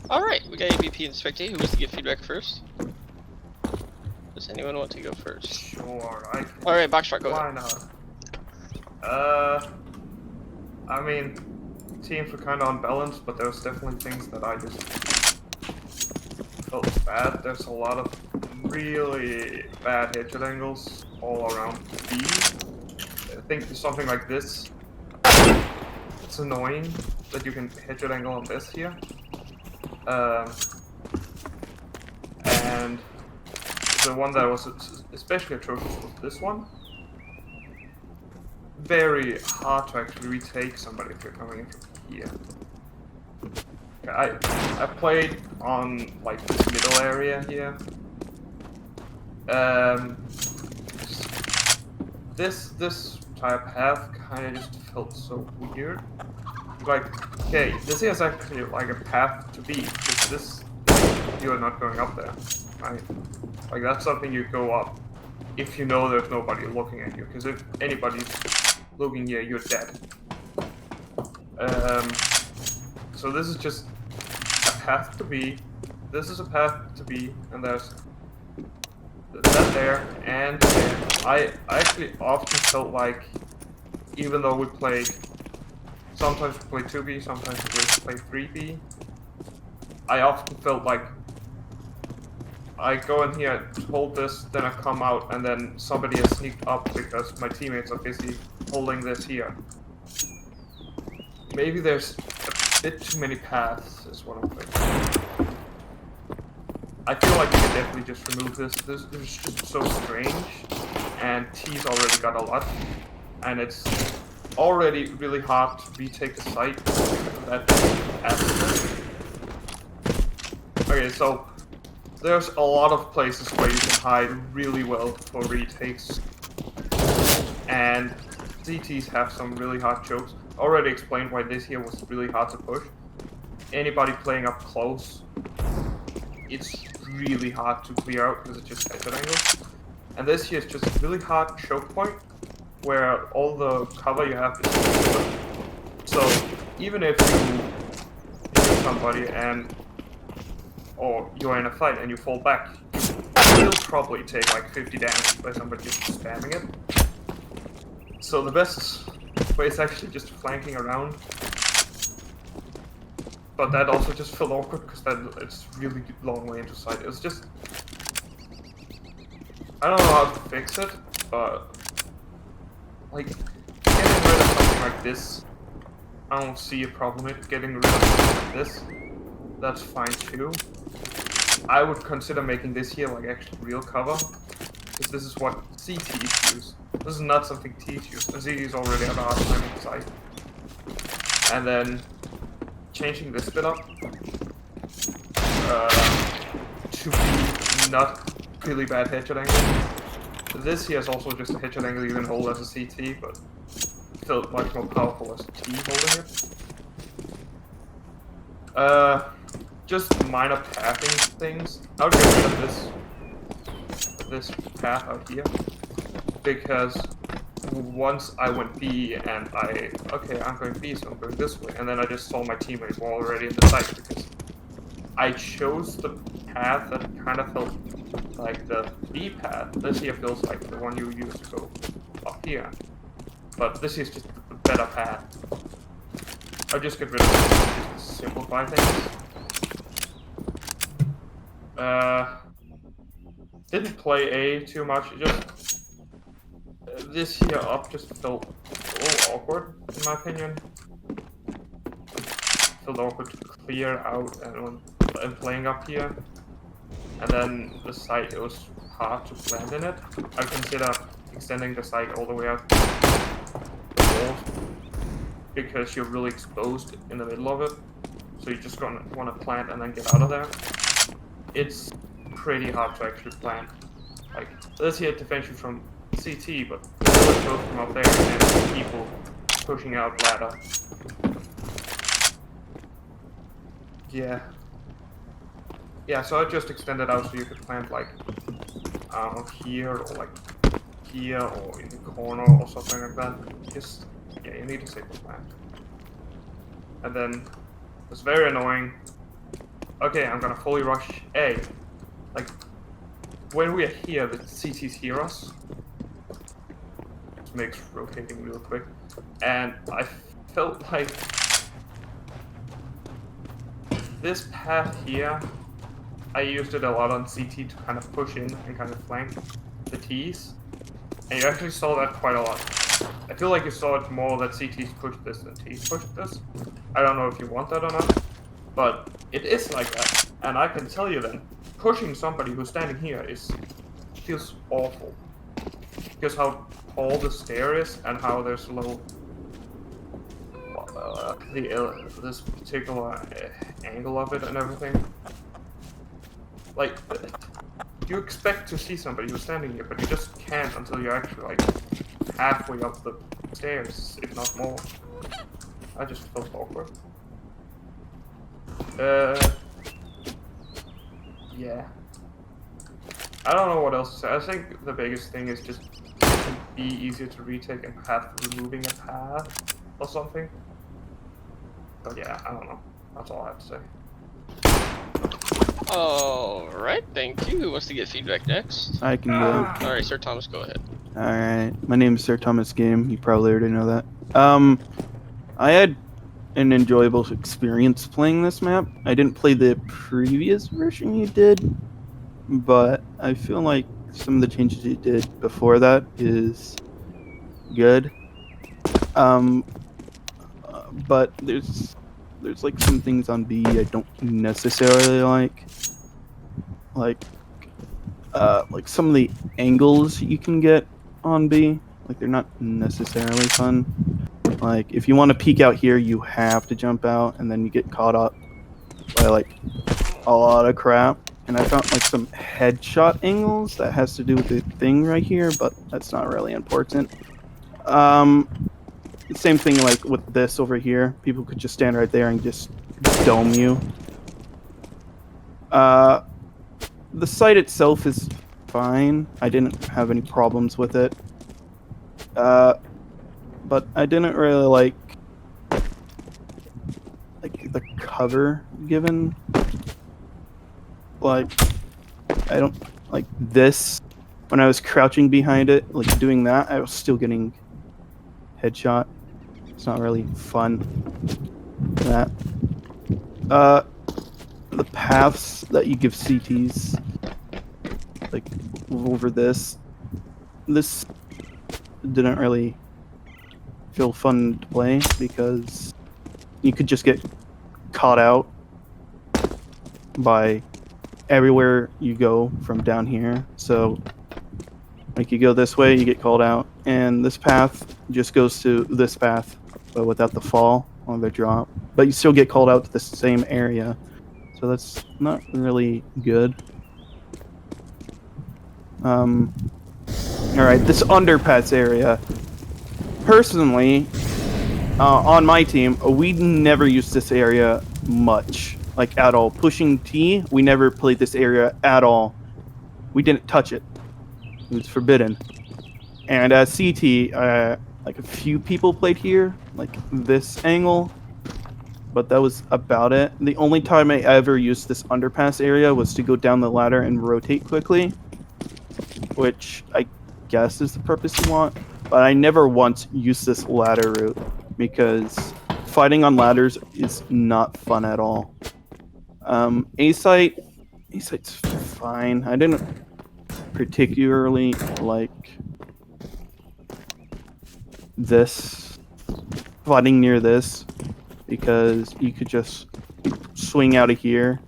Alright, we got AVP and Spectate. Who wants to give feedback first? Does anyone want to go first? Sure, I can. Alright, Boxshot, go Why ahead. not? I mean, teams were kind of unbalanced, but there was definitely things that I just felt bad. There's a lot of really bad headshot angles all around B. I think something like this. It's annoying that you can headshot angle on this here. And the one that was especially atrocious was this one. Very hard to actually retake somebody if you're coming in from here. I played on like this middle area here. This type path kind of just felt so weird. Like, okay, this is actually like a path to be, because this you're not going up there, right? Like that's something you go up if you know there's nobody looking at you, because if anybody's looking here, you're dead. So this is just a path to be. This is a path to be, and there's that there and there. I actually often felt like, even though we played, sometimes we play 2B, sometimes we play 3B, I often felt like I go in here, hold this, then I come out, and then somebody has sneaked up because my teammates are busy holding this here. Maybe there's a bit too many paths, is what I'm thinking. I feel like you can definitely just remove this. This is just so strange, and T's already got a lot, and it's already really hard to retake the site that aspect. Okay, so there's a lot of places where you can hide really well for retakes, and CTs have some really hard chokes. Already explained why this here was really hard to push. Anybody playing up close, it's really hard to clear out because it's just headshot angles. And this here is just a really hard choke point where all the cover you have is good. So even if you hit somebody or you're in a fight and you fall back, you'll probably take like 50 damage by somebody just spamming it. So the best way is actually just flanking around. But that also just felt awkward because it's really long way into sight. It was just, I don't know how to fix it, but like getting rid of something like this, I don't see a problem with getting rid of something like this. That's fine too. I would consider making this here like actually real cover, because this is what CTs use. This is not something T's use, and CTs already have a hard time in sight. And then changing this bit up to be not really bad headshot angle. This here is also just a headshot angle you can hold as a CT, but felt much more powerful as a T holding it. Just minor pathing things. I would get rid of this path out here, because once I went B and okay, I'm going B, so I'm going this way, and then I just saw my teammates were already in the site because I chose the path that kind of felt like the B path. This here feels like the one you use to go up here, but this is just the better path. I'll just get rid of this just to simplify things. Didn't play A too much, just this here up just felt a little awkward, in my opinion. It felt awkward to clear out and playing up here. And then the site, it was hard to plant in it. I consider extending the site all the way out to the walls, because you're really exposed in the middle of it. So you're just gonna want to plant and then get out of there. It's pretty hard to actually plant. Like, let's see a defense from CT, but really close from up there and people pushing out ladder. Yeah. Yeah, so I just extended out so you could plant like here or like here or in the corner or something like that. Just, yeah, you need to save the plant. And then it's very annoying. Okay, I'm gonna fully rush A. Like, when we are here, the CTs hear us. This makes rotating real quick. And I felt like this path here, I used it a lot on CT to kind of push in and kind of flank the Ts. And you actually saw that quite a lot. I feel like you saw it more that CTs pushed this than Ts pushed this. I don't know if you want that or not, but it is like that. And I can tell you that pushing somebody who's standing here feels awful. Because how tall the stair is and how there's low this particular angle of it and everything. Like, you expect to see somebody who's standing here, but you just can't until you're actually like halfway up the stairs, if not more. I just felt awkward. Yeah. I don't know what else to say. I think the biggest thing is just to be easier to retake and have removing a path or something. But yeah, I don't know. That's all I have to say. Alright, thank you. Who wants to get feedback next? I can go. Alright, Sir Thomas, go ahead. Alright, my name is Sir Thomas Game. You probably already know that. I had an enjoyable experience playing this map. I didn't play the previous version you did, but I feel like some of the changes you did before that is good. But there's like some things on B I don't necessarily like. Like some of the angles you can get on B, like they're not necessarily fun. Like if you want to peek out here, you have to jump out, and then you get caught up by like a lot of crap. And I found like some headshot angles that has to do with the thing right here, but that's not really important. Same thing like with this over here. People could just stand right there and just dome you. The site itself is fine. I didn't have any problems with it. But I didn't really like the cover given. Like, I don't like this. When I was crouching behind it, like doing that, I was still getting headshot. It's not really fun. That. The paths that you give CTs, like over this didn't really feel fun to play because you could just get caught out by everywhere you go from down here. So like you go this way, you get called out, and this path just goes to this path, but without the fall or the drop. But you still get called out to the same area. So that's not really good. Alright, this underpass area. Personally, on my team, we never used this area much. Like, at all. Pushing T, we never played this area at all. We didn't touch it. It was forbidden. And as CT, like a few people played here, like this angle. But that was about it. The only time I ever used this underpass area was to go down the ladder and rotate quickly, which I guess is the purpose you want. But I never once used this ladder route because fighting on ladders is not fun at all. A-site's fine. I didn't particularly like this, fighting near this, because you could just swing out of here,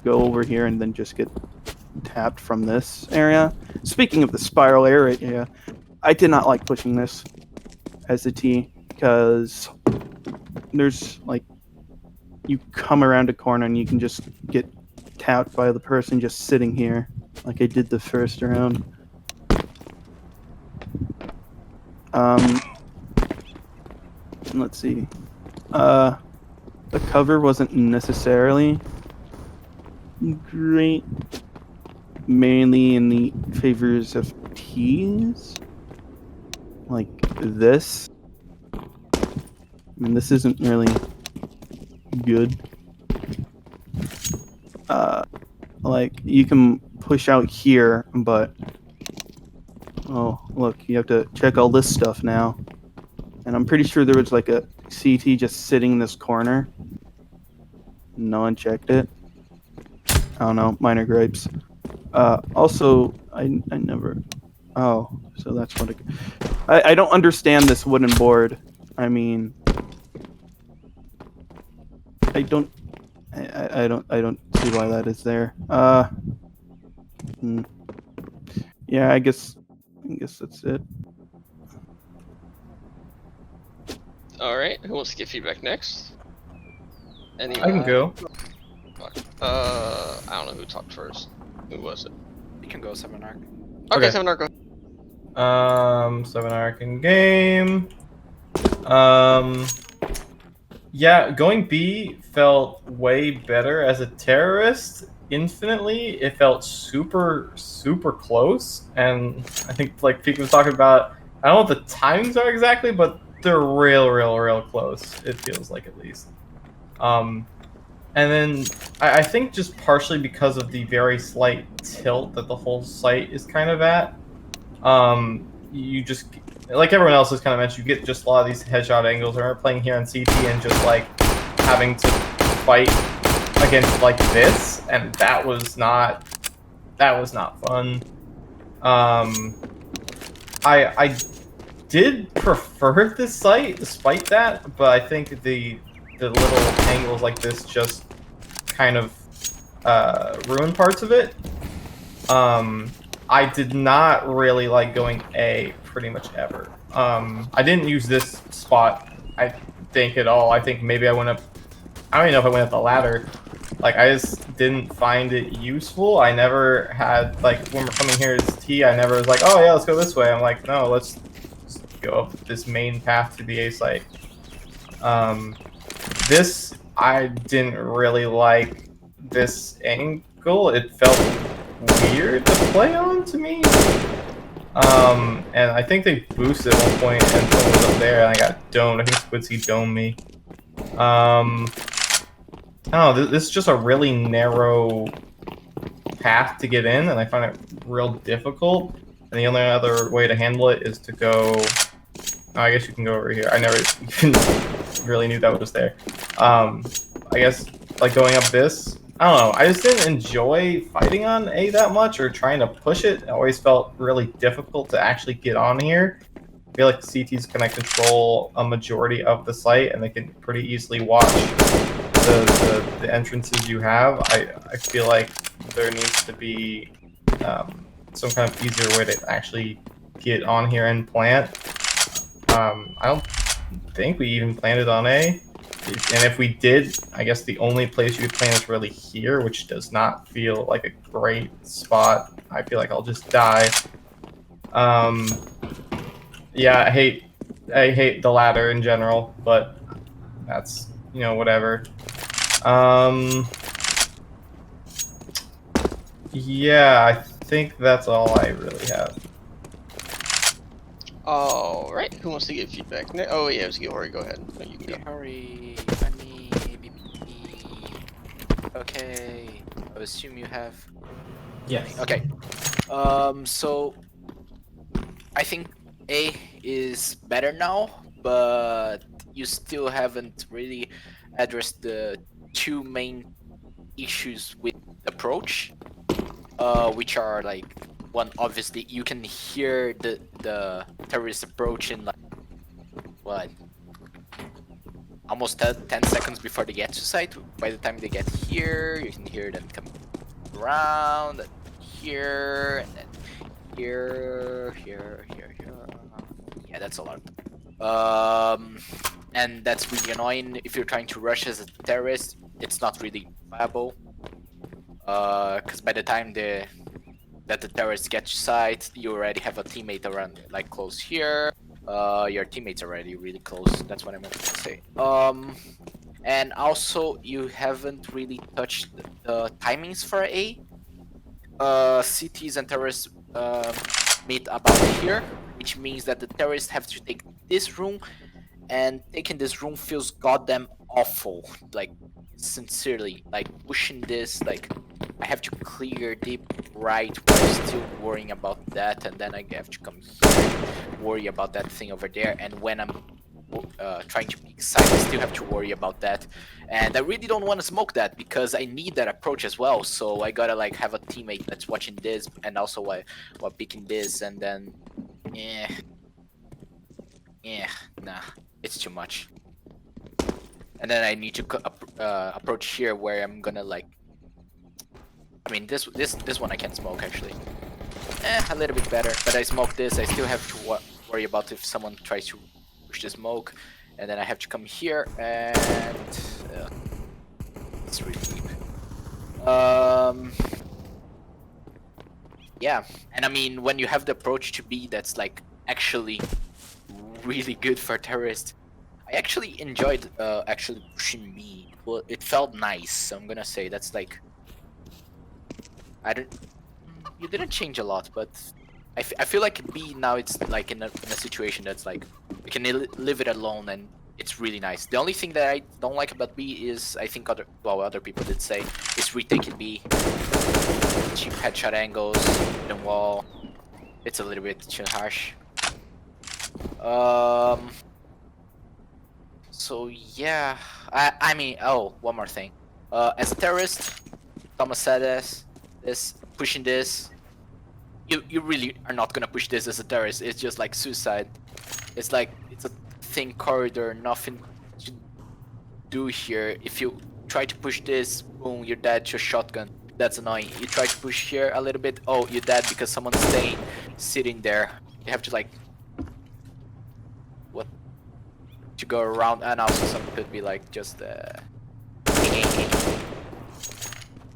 go over here, and then just get tapped from this area. Speaking of the spiral area, I did not like pushing this as a T, because there's like, you come around a corner and you can just get tapped by the person just sitting here, like I did the first round. Let's see. The cover wasn't necessarily great, mainly in the favors of T's, like this. I mean, this isn't really good. like you can push out here, but oh look, you have to check all this stuff now. And I'm pretty sure there was like a CT just sitting in this corner. No one checked it. I don't know, minor gripes. Also, I never. Oh, so that's what it. I don't understand this wooden board. I mean, I don't. I don't see why that is there. Yeah, I guess that's it. Alright, who wants to give feedback next? Anyone? I can go. I don't know who talked first. Who was it? You can go 7 arc. Okay, Okay. 7 Arc, go. 7 arc in game. Yeah, going B felt way better as a terrorist. Infinitely, it felt super close, and I think like people were talking about. I don't know what the timings are exactly, but they're real close. It feels like at least. And then I think just partially because of the very slight tilt that the whole site is kind of at. You just, like everyone else has kind of mentioned, you get just a lot of these headshot angles. I remember playing here on CT and just like having to fight against like this, and that was not fun. I did prefer this site despite that, but I think the little angles like this just kind of ruin parts of it. I did not really like going A pretty much ever. I didn't use this spot, I think, at all. I think maybe I went up. I don't even know if I went up the ladder. Like, I just didn't find it useful. I never had, like, when we're coming here as T, I never was like, oh yeah, let's go this way. I'm like, no, let's just go up this main path to the A site. This, I didn't really like this angle. It felt weird to play on to me. And I think they boosted at one point and someone was up there and I got domed. I think Squidzy domed me. I don't know, this is just a really narrow path to get in, and I find it real difficult. And the only other way to handle it is to go... Oh, I guess you can go over here. I never even really knew that was there. I guess, like, going up this... I don't know, I just didn't enjoy fighting on A that much, or trying to push it. It always felt really difficult to actually get on here. I feel like CTs can control a majority of the site, and they can pretty easily watch the entrances you have. I feel like there needs to be some kind of easier way to actually get on here and plant. I don't think we even planted on A. And if we did, I guess the only place you could plant is really here, which does not feel like a great spot. I feel like I'll just die. Yeah, I hate the ladder in general, but that's, you know, whatever. Yeah, I think that's all I really have. Alright, who wants to give feedback? Oh yeah, it was Gilroy, go ahead. No, you can go. Hurry, me. Okay, I assume you have. Yes. Okay. So I think A is better now, but you still haven't really addressed the two main issues with the approach, which are like, one, obviously you can hear the terrorists approaching like what, almost 10 seconds before they get to site. By the time they get here, you can hear them come around here, and then here. Yeah, that's a lot. And that's really annoying if you're trying to rush as a terrorist. It's not really viable, because by the time that the terrorists get to site, you already have a teammate around, like, close here. Your teammate's already really close. That's what I meant to say. And also you haven't really touched the timings for A. CTs and terrorists meet about here, which means that the terrorists have to take this room, and taking this room feels goddamn awful. Like, sincerely like pushing this. Like I have to clear deep right while still worrying about that, and then I have to come here, worry about that thing over there, and when I'm trying to peek side, I still have to worry about that, and I really don't want to smoke that because I need that approach as well. So I gotta like have a teammate that's watching this and also while picking this, and then nah, it's too much. And then I need to approach here where I'm gonna like. I mean, this one I can smoke actually. A little bit better, but I smoke this. I still have to worry about if someone tries to push the smoke, and then I have to come here and it's really deep. Yeah, and I mean when you have the approach to B, that's like actually really good for terrorists. I actually enjoyed actually pushing B. Well, it felt nice. So I'm gonna say that's like. You didn't change a lot, but I feel like B now it's like in a situation that's like you can live it alone and it's really nice. The only thing that I don't like about B is I think other people did say is retaking B. Cheap headshot angles, hidden wall. It's a little bit too harsh. So yeah, I mean, oh, one more thing. As a terrorist, Thomas said this pushing this. You really are not gonna push this as a terrorist. It's just like suicide. It's like it's a thin corridor, nothing to do here. If you try to push this, boom, you're dead to a shotgun. That's annoying. You try to push here a little bit, oh, you're dead because someone's staying, sitting there. You have to like what to go around, and also some could be like just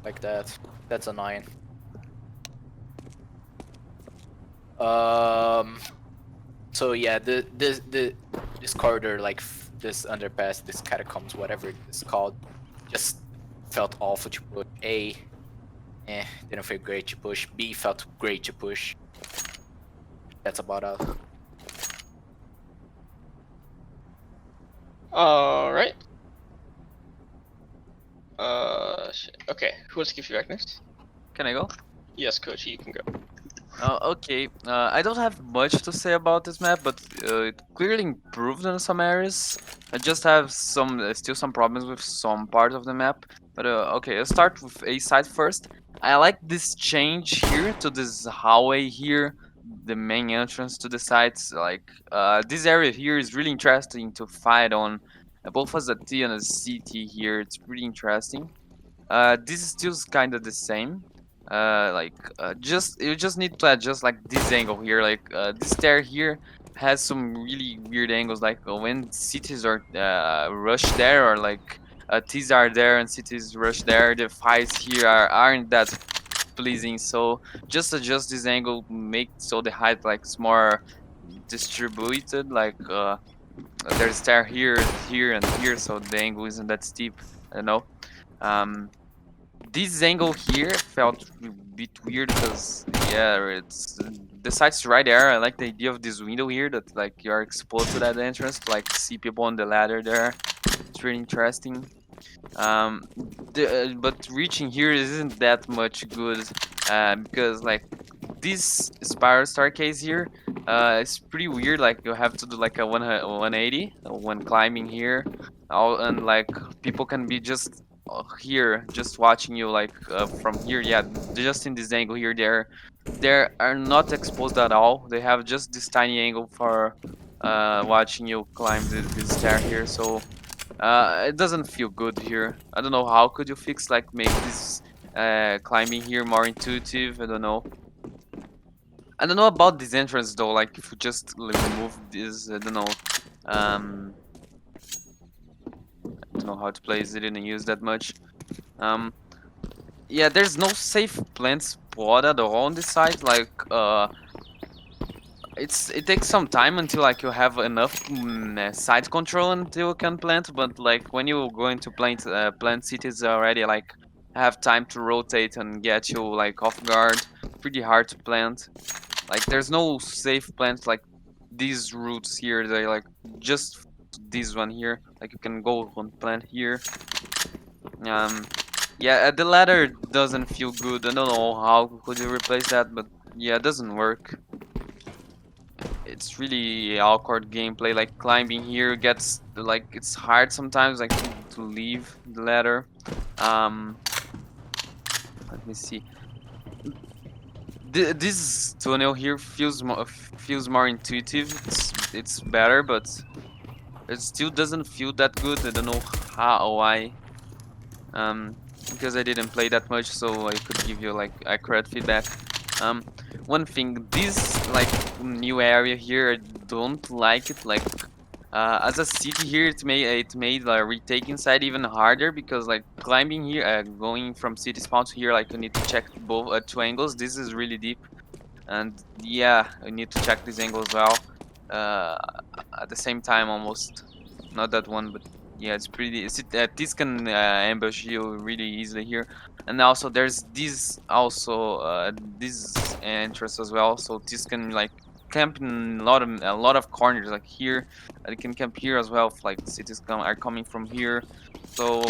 like that. That's annoying. So yeah, this corridor, like this underpass, this catacombs, whatever it's called, just felt awful to push. A, didn't feel great to push. B felt great to push. That's about it. Alright. Shit. Okay, who wants to give feedback next? Can I go? Yes, Coach, you can go. Okay. I don't have much to say about this map, but it clearly improved in some areas. I just have still some problems with some parts of the map. But okay, let's start with A side first. I like this change here to this hallway here, the main entrance to the sites. Like this area here is really interesting to fight on, both as a T and a CT here. It's pretty interesting. This is still kind of the same. You just need to adjust like this angle here. Like this stair here has some really weird angles. Like when cities are rushed there, or like T's are there and cities rush there, the fights here aren't that pleasing. So just adjust this angle, make so the height like is more distributed. Like there's stair here, here, and here, so the angle isn't that steep. I don't know. This angle here felt a bit weird because yeah, it's the site's right there. I like the idea of this window here that like you're exposed to that entrance, to, like see people on the ladder there. It's really interesting. But reaching here isn't that much good because like this spiral staircase here it's pretty weird. Like you have to do like a 180 when climbing here, and like people can be just here just watching you like from here. Yeah, just in this angle here, they are not exposed at all. They have just this tiny angle for watching you climb this stair here. So it doesn't feel good here. I don't know how could you fix, like make this climbing here more intuitive. I don't know about this entrance though. Like if you just remove this, I don't know. I don't know how to place it. Didn't use that much. Yeah, there's no safe plant spot at all on this side. Like it takes some time until like you have enough side control until you can plant. But like when you go into plant cities already, like have time to rotate and get you like off guard. Pretty hard to plant. Like there's no safe plants like these routes here. They like just this one here. Like you can go on plant here. Yeah, the ladder doesn't feel good. I don't know how could you replace that, but yeah, it doesn't work. It's really awkward gameplay. Like climbing here gets like it's hard sometimes, like to leave the ladder. Let me see. This tunnel here feels more intuitive. It's better, but it still doesn't feel that good. I don't know why. Because I didn't play that much, so I could give you like accurate feedback. One thing, this like new area here, I don't like it. Like as a city here, it made like retaking side even harder because like climbing here, going from city spawn to here, like you need to check both two angles. This is really deep, and yeah, I need to check this angle as well. At the same time, almost not that one, but yeah, it's pretty. This can ambush you really easily here, and also there's this this entrance as well. So this can like camp in a lot of corners like here. It can camp here as well if like cities are coming from here. So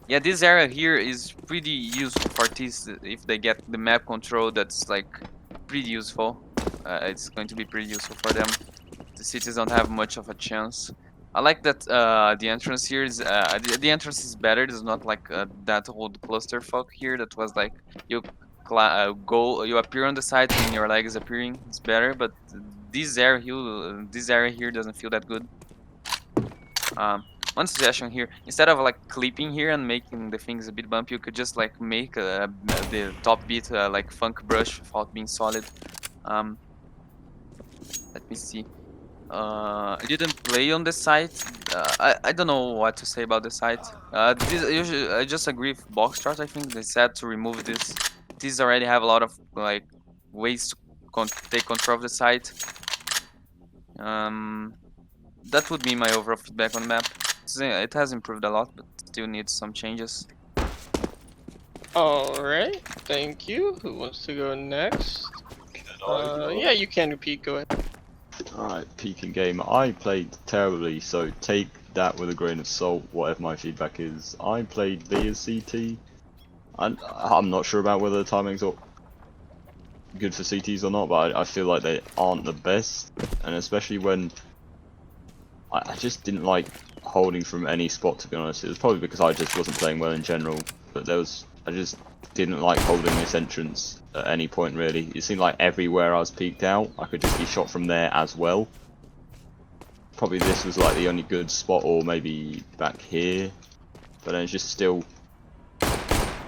yeah, this area here is pretty useful for this if they get the map control. That's like pretty useful. It's going to be pretty useful for them. The cities don't have much of a chance. I like that the entrance here is the entrance is better. It's not like that old clusterfuck here that was like you you appear on the side and your leg is appearing. It's better, but this area here doesn't feel that good. One suggestion here: instead of like clipping here and making the things a bit bumpy, you could just like make the top bit like funk brush without being solid. Let me see. I didn't play on the site. I don't know what to say about the site. I just agree with Boxstars. I think they said to remove this. These already have a lot of like ways to take control of the site. That would be my overall feedback on the map. It has improved a lot, but still needs some changes. Alright, thank you. Who wants to go next? Yeah, you can repeat, go ahead. Alright, peaking game. I played terribly, so take that with a grain of salt, whatever my feedback is. I played via CT. I'm not sure about whether the timings are good for CTs or not, but I feel like they aren't the best. And especially when I just didn't like holding from any spot, to be honest. It was probably because I just wasn't playing well in general, but I just didn't like holding this entrance at any point really. It seemed like everywhere I was peeked out, I could just be shot from there as well. Probably this was like the only good spot, or maybe back here, but then it's just still,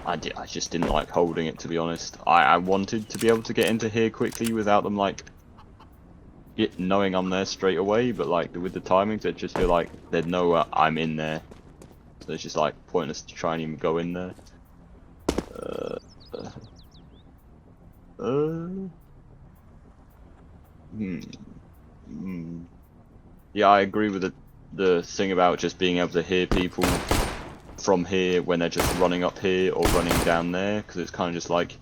I just didn't like holding it, to be honest. I wanted to be able to get into here quickly without them like knowing I'm there straight away, but like with the timings, I just feel like they'd know I'm in there, so it's just like pointless to try and even go in there. Yeah, I agree with the thing about just being able to hear people from here when they're just running up here or running down there, because it's kind of just like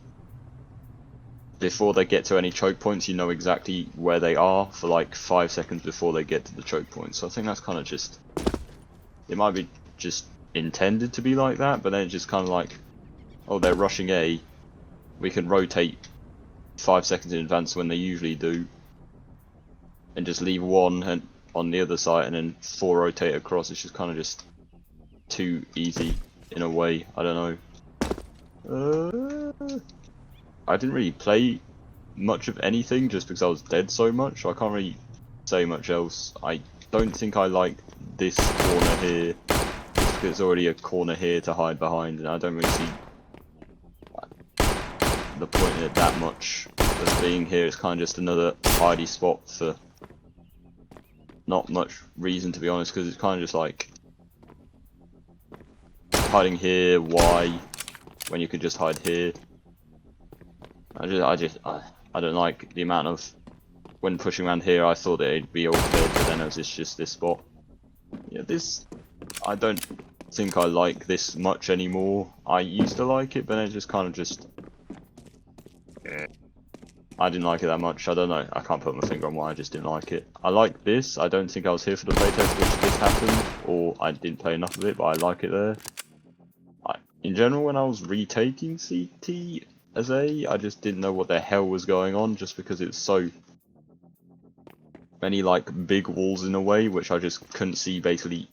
before they get to any choke points, you know exactly where they are for like 5 seconds before they get to the choke point. So I think that's kind of just, it might be just intended to be like that, but then it's just kind of like, oh, they're rushing A, we can rotate 5 seconds in advance when they usually do, and just leave one and on the other side and then 4 rotate across. It's just kind of just too easy in a way. I don't know. I didn't really play much of anything just because I was dead so much, so I can't really say much else. I don't think I like this corner here, just because there's already a corner here to hide behind, and I don't really see the point in it that much as being here. It's kind of just another hidey spot for not much reason, to be honest, because it's kind of just like hiding here, why, when you could just hide here. I don't like the amount of, when pushing around here I thought that it'd be all clear, but then it was just this spot. Yeah, this, I don't think I like this much anymore. I used to like it, but then it just kind of just, I didn't like it that much. I don't know, I can't put my finger on why, I just didn't like it. I like this. I don't think I was here for the playtest which this happened, or I didn't play enough of it, but I like it there. in general, when I was retaking CT as A, I just didn't know what the hell was going on, just because it's so many like big walls in a way, which I just couldn't see basically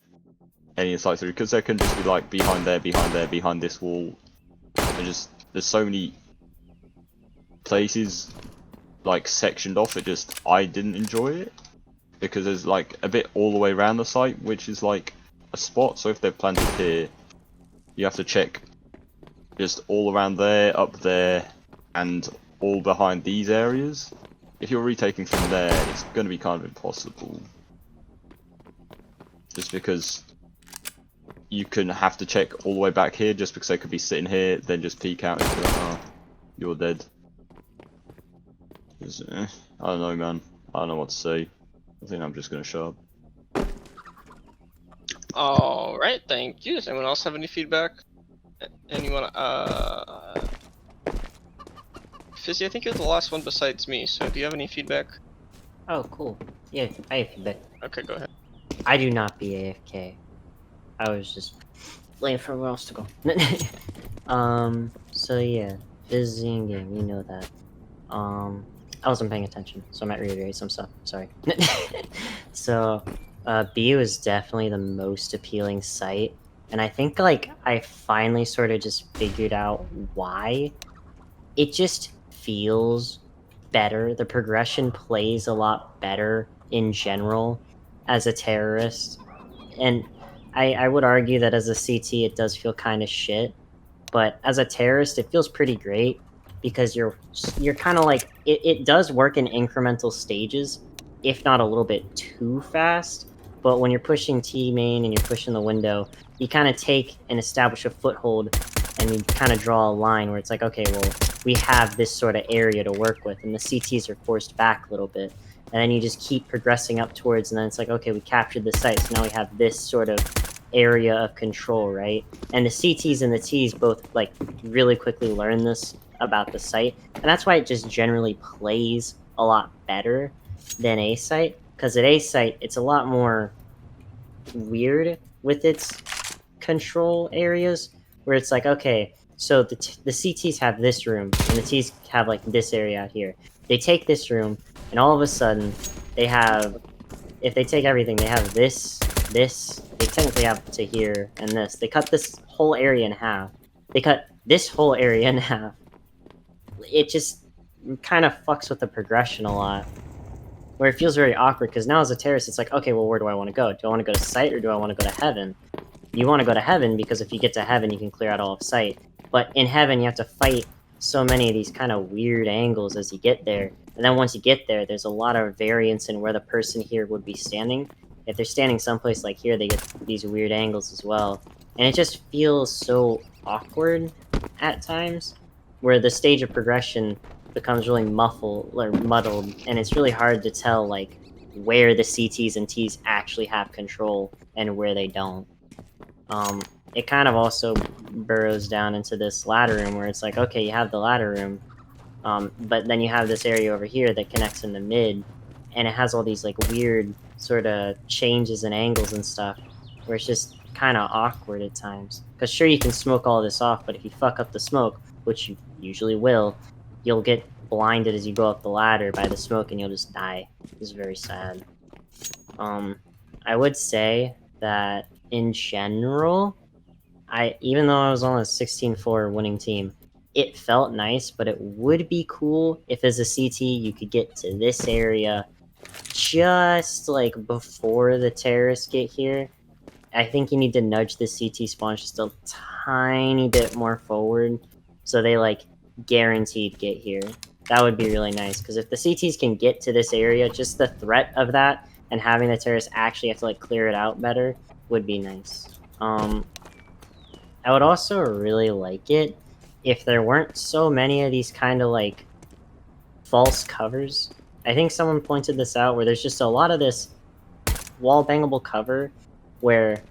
any insight through, because there can just be like behind there, behind this wall, and just there's so many places like sectioned off. I didn't enjoy it, because there's like a bit all the way around the site, which is like a spot. So if they're planted here, you have to check just all around there, up there, and all behind these areas. If you're retaking from there, it's going to be kind of impossible. Just because you can have to check all the way back here, just because they could be sitting here, then just peek out and be like, oh, you're dead. I don't know, man. I don't know what to say. I think I'm just going to shut up. Alright, thank you. Does anyone else have any feedback? Anyone, Fizzy, I think you're the last one besides me, so do you have any feedback? Oh, cool. Yeah, I have feedback. Okay, go ahead. I do not be AFK. I was just waiting for everyone else to go. So yeah, Fizzy in game, you know that. I wasn't paying attention, so I might reiterate some stuff. Sorry. So, B was definitely the most appealing site, and I think like I finally sort of just figured out why. It just feels better. The progression plays a lot better in general as a terrorist, and I would argue that as a CT it does feel kind of shit, but as a terrorist it feels pretty great, because you're kind of like it does work in incremental stages, if not a little bit too fast. But when you're pushing T main and you're pushing the window, you kind of take and establish a foothold, and you kind of draw a line where it's like, okay, well, we have this sort of area to work with, and the CTs are forced back a little bit, and then you just keep progressing up towards, and then it's like, okay, we captured the site, so now we have this sort of area of control, right? And the CTs and the Ts both like really quickly learn this about the site, and that's why it just generally plays a lot better than A site, because at A site it's a lot more weird with its control areas, where it's like, okay, so the CTs have this room and the Ts have like this area out here. They take this room, and all of a sudden they have, if they take everything, they have this, they technically have to here, and this. They cut this whole area in half. They cut this whole area in half. It just kind of fucks with the progression a lot, where it feels very awkward, because now as a terrorist, it's like, okay, well, where do I want to go? Do I want to go to Sight, or do I want to go to Heaven? You want to go to Heaven, because if you get to Heaven, you can clear out all of Sight. But in Heaven, you have to fight so many of these kind of weird angles as you get there. And then once you get there, there's a lot of variance in where the person here would be standing. If they're standing someplace like here, they get these weird angles as well. And it just feels so awkward at times, where the stage of progression becomes really muddled, and it's really hard to tell like where the CTs and Ts actually have control and where they don't. It kind of also burrows down into this ladder room, where it's like, okay, you have the ladder room, but then you have this area over here that connects in the mid, and it has all these like weird sort of changes and angles and stuff, where it's just kind of awkward at times. Because sure, you can smoke all this off, but if you fuck up the smoke, which you usually will, you'll get blinded as you go up the ladder by the smoke, and you'll just die. It's very sad. I would say that in general, even though I was on a 16-4 winning team, it felt nice, but it would be cool if as a CT you could get to this area just like before the terrorists get here. I think you need to nudge the CT spawn just a tiny bit more forward, so they like guaranteed get here. That would be really nice, because if the CTs can get to this area, just the threat of that and having the terrorists actually have to like clear it out better would be nice. I would also really like it if there weren't so many of these kind of like false covers. I think someone pointed this out, where there's just a lot of this wall bangable cover where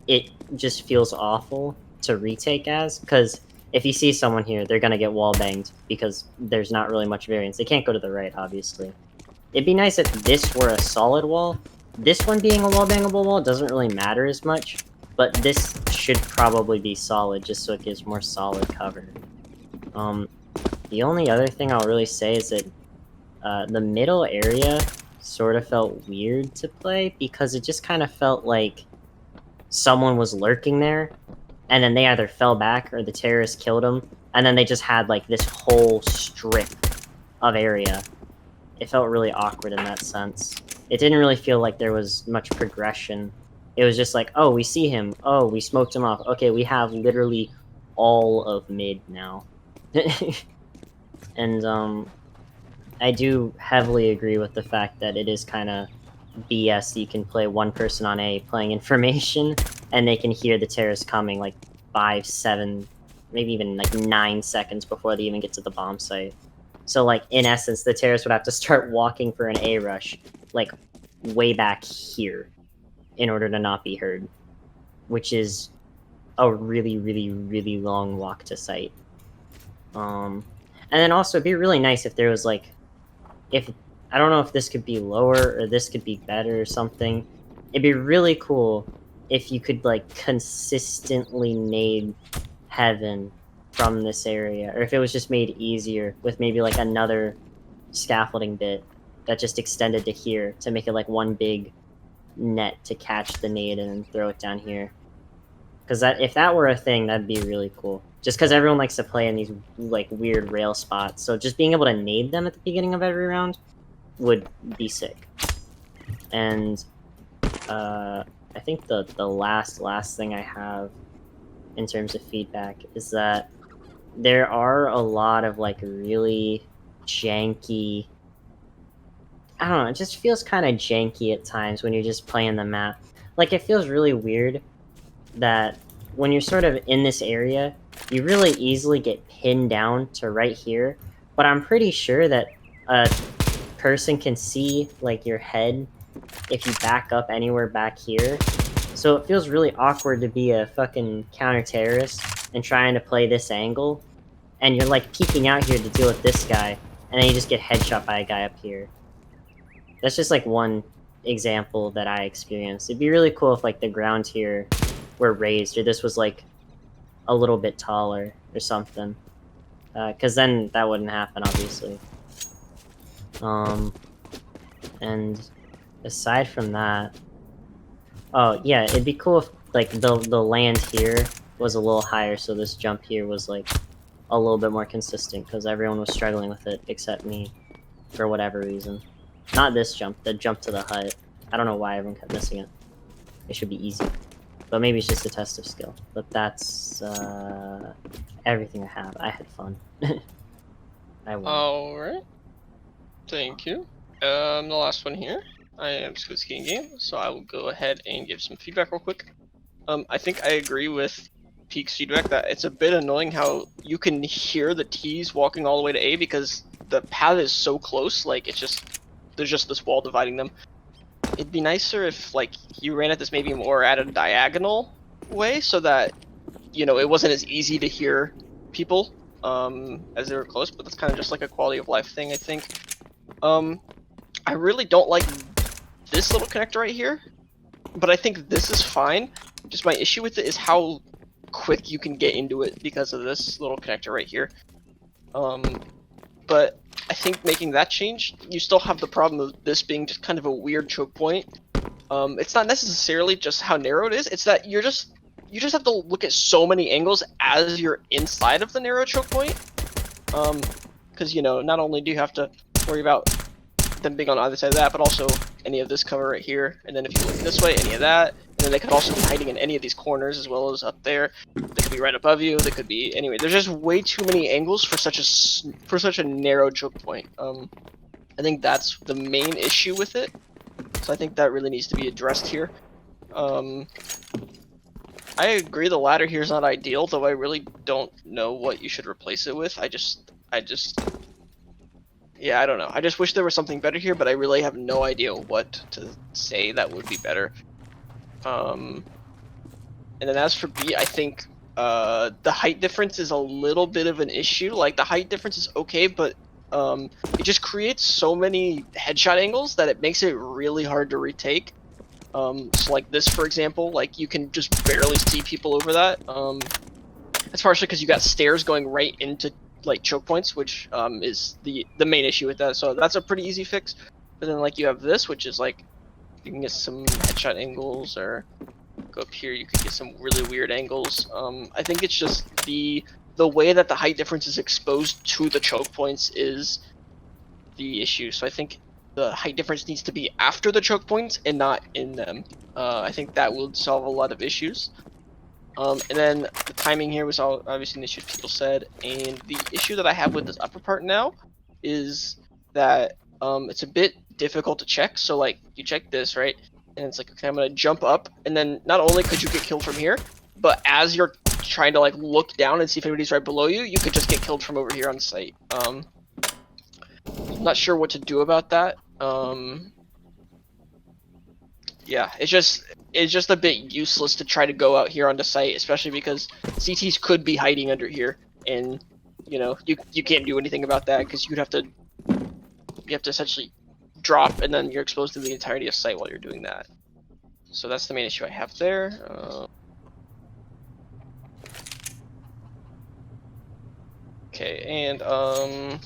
it just feels awful to retake as, because if you see someone here, they're gonna get wall banged because there's not really much variance. They can't go to the right, obviously. It'd be nice if this were a solid wall. This one being a wall bangable wall doesn't really matter as much, but this should probably be solid just so it gives more solid cover. The only other thing I'll really say is that the middle area sort of felt weird to play because it just kind of felt like someone was lurking there, and then they either fell back or the terrorists killed them, and then they just had like this whole strip of area. It felt really awkward in that sense. It didn't really feel like there was much progression. It was just like, oh, we see him. Oh, we smoked him off. Okay, we have literally all of mid now. And I do heavily agree with the fact that it is kind of BS. You can play one person on A playing information, and they can hear the terrorists coming like 5, 7, maybe even like 9 seconds before they even get to the bomb site. So like in essence, the terrorists would have to start walking for an A rush, like way back here, in order to not be heard, which is a really, really, really long walk to site. And then also, it'd be really nice if there was like, I don't know if this could be lower or this could be better or something. It'd be really cool if you could like consistently nade heaven from this area, or if it was just made easier with maybe like another scaffolding bit that just extended to here to make it like one big net to catch the nade and then throw it down here. Because if that were a thing, that'd be really cool. Just because everyone likes to play in these like weird rail spots, so just being able to nade them at the beginning of every round would be sick. And I think the last thing I have in terms of feedback is that there are a lot of like really janky. I don't know. It just feels kind of janky at times when you're just playing the map. Like it feels really weird that when you're sort of in this area, you really easily get pinned down to right here, but I'm pretty sure that a person can see like your head if you back up anywhere back here. So it feels really awkward to be a fucking counter-terrorist and trying to play this angle, and you're like peeking out here to deal with this guy, and then you just get headshot by a guy up here. That's just like one example that I experienced. It'd be really cool if like the ground here were raised, or this was like a little bit taller or something, because then that wouldn't happen, obviously. And aside from that, oh yeah, it'd be cool if like the land here was a little higher, so this jump here was like a little bit more consistent, because everyone was struggling with it except me for whatever reason. Not this jump, the jump to the hut. I don't know why everyone kept missing it. It should be easy. But maybe it's just a test of skill. But that's everything I have. I had fun. I won. Alright. Thank you. The last one here. I am Squidski Game, so I will go ahead and give some feedback real quick. I think I agree with Peak's feedback that it's a bit annoying how you can hear the T's walking all the way to A because the path is so close, like it's just, there's just this wall dividing them. It'd be nicer if like you ran at this maybe more at a diagonal way so that, you know, it wasn't as easy to hear people as they were close, but that's kind of just like a quality of life thing, I think. I really don't like this little connector right here, but I think this is fine. Just my issue with it is how quick you can get into it because of this little connector right here. But I think making that change, you still have the problem of this being just kind of a weird choke point. It's not necessarily just how narrow it is, it's that you just have to look at so many angles as you're inside of the narrow choke point. Because, you know, not only do you have to worry about them being on either side of that, but also any of this cover right here, and then if you look this way, any of that, and then they could also be hiding in any of these corners as well as up there. They could be right above you. They could be anyway. There's just way too many angles for such a narrow choke point. I think that's the main issue with it. So I think that really needs to be addressed here. I agree the ladder here is not ideal, though I really don't know what you should replace it with. Yeah, I don't know. I just wish there was something better here, but I really have no idea what to say that would be better. And then as for B, I think the height difference is a little bit of an issue. Like, the height difference is okay, but it just creates so many headshot angles that it makes it really hard to retake. So like this, for example, like you can just barely see people over that. That's partially because you got stairs going right into like choke points, which is the main issue with that. So that's a pretty easy fix. But then like you have this, which is like you can get some headshot angles, or go up here, you could get some really weird angles. I think it's just the way that the height difference is exposed to the choke points is the issue. So I think the height difference needs to be after the choke points and not in them. I think that would solve a lot of issues. And then the timing here was obviously an issue people said, and the issue that I have with this upper part now is that it's a bit difficult to check. So like you check this, right, and it's like, okay, I'm gonna jump up, and then not only could you get killed from here, but as you're trying to like look down and see if anybody's right below you, you could just get killed from over here on site. I'm not sure what to do about that. Yeah, it's just a bit useless to try to go out here onto site, especially because CTs could be hiding under here, and you know you can't do anything about that because you have to essentially drop, and then you're exposed to the entirety of site while you're doing that. So that's the main issue I have there. Okay, and I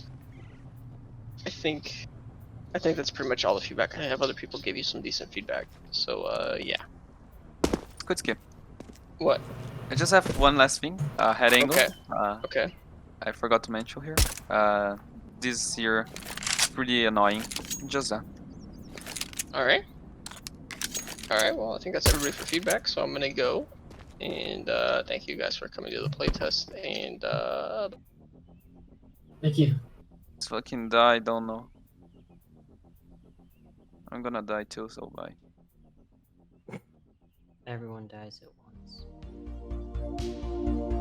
think that's pretty much all the feedback I have. Other people gave you some decent feedback, so yeah. Good skip. What? I just have one last thing. Head angle. Okay. Okay. I forgot to mention here. This here is pretty annoying. Just that. All right. Well, I think that's everybody for feedback. So I'm gonna go, and thank you guys for coming to the playtest. And Thank you. Let's fucking die. Don't know. I'm gonna die too. So bye. Everyone dies at once.